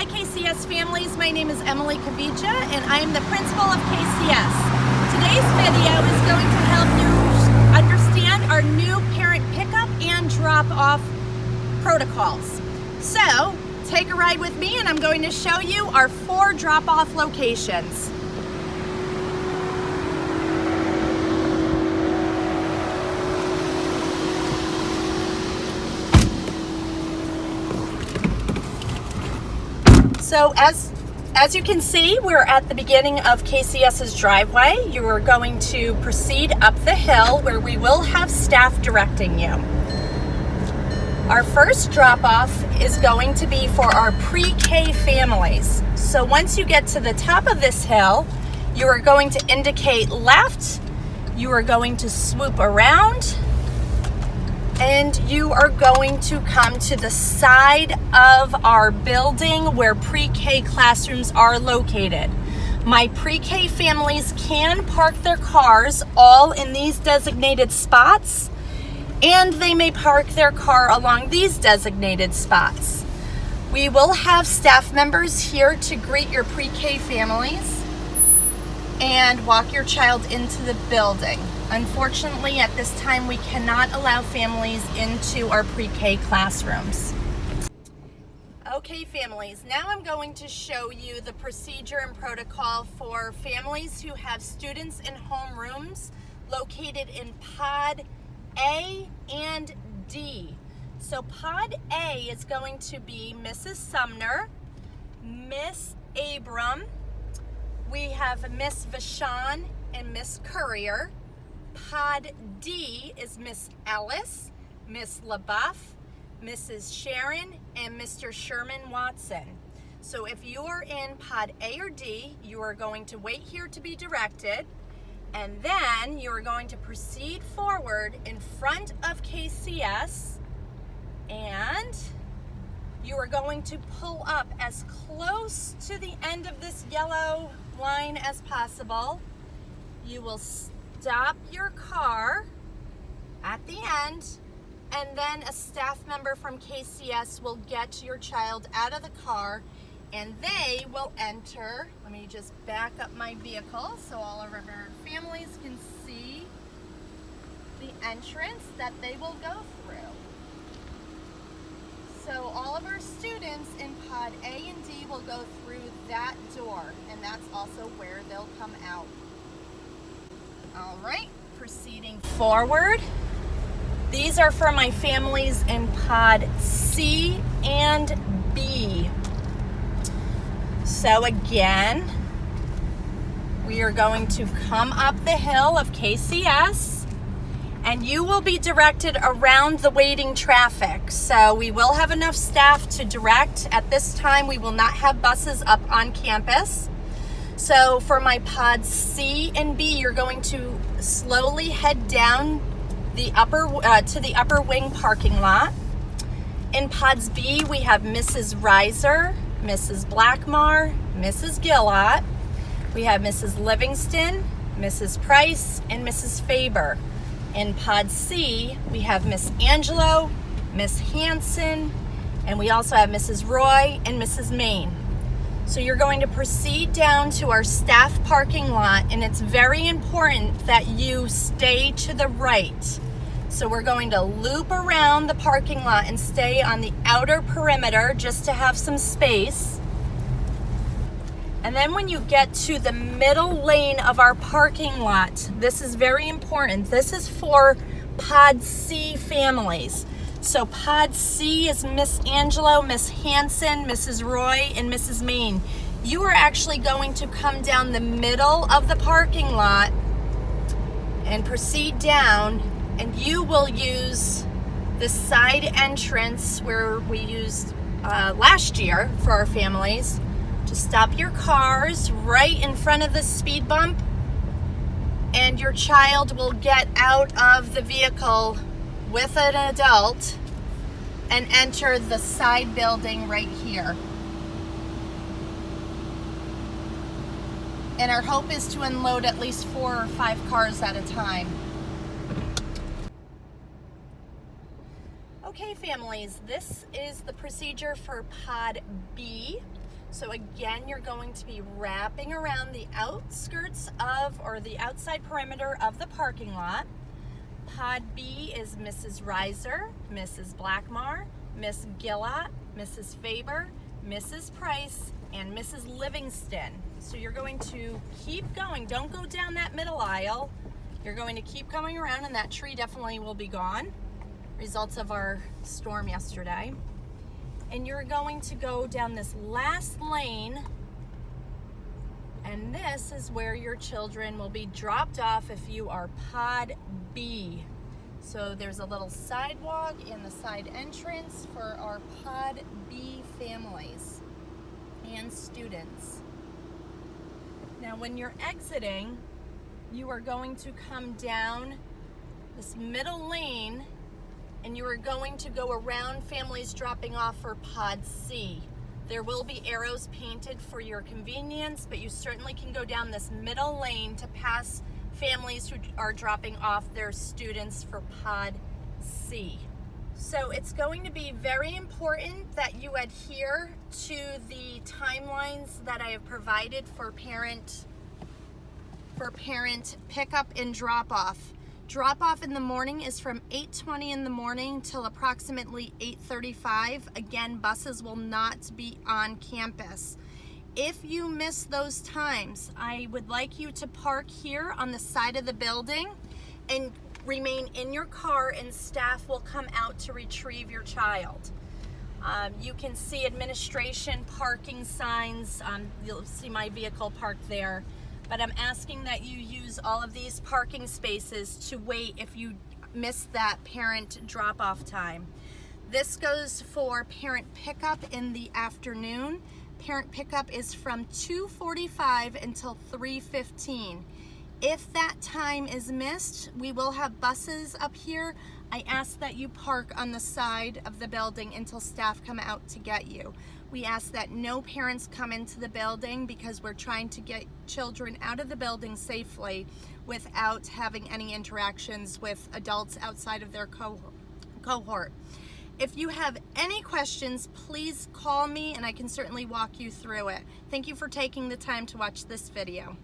Hi KCS families, my name is Emily Kavija and I am the principal of KCS. Today's video is going to help you understand our new parent pickup and drop-off protocols. So, take a ride with me and I'm going to show you our 4 drop-off locations. So as you can see, we're at the beginning of KCS's driveway. You are going to proceed up the hill where we will have staff directing you. Our first drop-off is going to be for our pre-K families. So once you get to the top of this hill, you are going to indicate left, you are going to swoop around, and you are going to come to the side of our building where pre-K classrooms are located. My pre-K families can park their cars all in these designated spots, and they may park their car along these designated spots. We will have staff members here to greet your pre-K families and walk your child into the building. Unfortunately, at this time, we cannot allow families into our pre-K classrooms. Okay, families, now I'm going to show you the procedure and protocol for families who have students in homerooms located in Pod A and D. So Pod A is going to be Mrs. Sumner, Miss Abram, we have Miss Vashon and Miss Courier. Pod D is Miss Ellis, Miss LaBeouf, Mrs. Sharon, and Mr. Sherman Watson. So if you're in Pod A or D, you are going to wait here to be directed, and then you are going to proceed forward in front of KCS, and you are going to pull up as close to the end of this yellow line as possible. You will stop your car at the end, and then a staff member from KCS will get your child out of the car and they will enter. Let me just back up my vehicle so all of our families can see the entrance that they will go through. So all of our students in Pod A and D will go through that door, and that's also where they'll come out. All right, proceeding forward. These are for my families in Pod C and B. So again, we are going to come up the hill of KCS, and you will be directed around the waiting traffic. So we will have enough staff to direct. At this time, we will not have buses up on campus. So for my Pods C and B, you're going to slowly head down the to the upper wing parking lot. In Pods B, we have Mrs. Reiser, Mrs. Blackmar, Mrs. Gillott. We have Mrs. Livingston, Mrs. Price, and Mrs. Faber. In Pod C, we have Miss Angelo, Miss Hanson, and we also have Mrs. Roy and Mrs. Main. So you're going to proceed down to our staff parking lot, and it's very important that you stay to the right. So we're going to loop around the parking lot and stay on the outer perimeter just to have some space. And then when you get to the middle lane of our parking lot, this is very important. This is for Pod C families. So Pod C is Miss Angelo, Miss Hanson, Mrs. Roy, and Mrs. Main. You are actually going to come down the middle of the parking lot and proceed down, and you will use the side entrance where we used last year for our families to stop your cars right in front of the speed bump, and your child will get out of the vehicle with an adult and enter the side building right here. And our hope is to unload at least 4 or 5 cars at a time. Okay, families, this is the procedure for Pod B. So again, you're going to be wrapping around the outskirts of, or the outside perimeter of the parking lot. Pod B is Mrs. Reiser, Mrs. Blackmar, Miss Gillott, Mrs. Faber, Mrs. Price, and Mrs. Livingston. So you're going to keep going. Don't go down that middle aisle. You're going to keep coming around, and that tree definitely will be gone. Results of our storm yesterday. And you're going to go down this last lane, and this is where your children will be dropped off if you are Pod B. So there's a little sidewalk in the side entrance for our Pod B families and students. Now when you're exiting, you are going to come down this middle lane, and you are going to go around families dropping off for Pod C. There will be arrows painted for your convenience, but you certainly can go down this middle lane to pass families who are dropping off their students for Pod C. So it's going to be very important that you adhere to the timelines that I have provided for parent pickup and drop off. Drop off in the morning is from 8:20 in the morning till approximately 8:35. Again, buses will not be on campus. If you miss those times, I would like you to park here on the side of the building and remain in your car, and staff will come out to retrieve your child. You can see administration parking signs. You'll see my vehicle parked there. But I'm asking that you use all of these parking spaces to wait if you miss that parent drop-off time. This goes for parent pickup in the afternoon. Parent pickup is from 2:45 until 3:15. If that time is missed, we will have buses up here. I ask that you park on the side of the building until staff come out to get you. We ask that no parents come into the building because we're trying to get children out of the building safely without having any interactions with adults outside of their cohort. If you have any questions, please call me and I can certainly walk you through it. Thank you for taking the time to watch this video.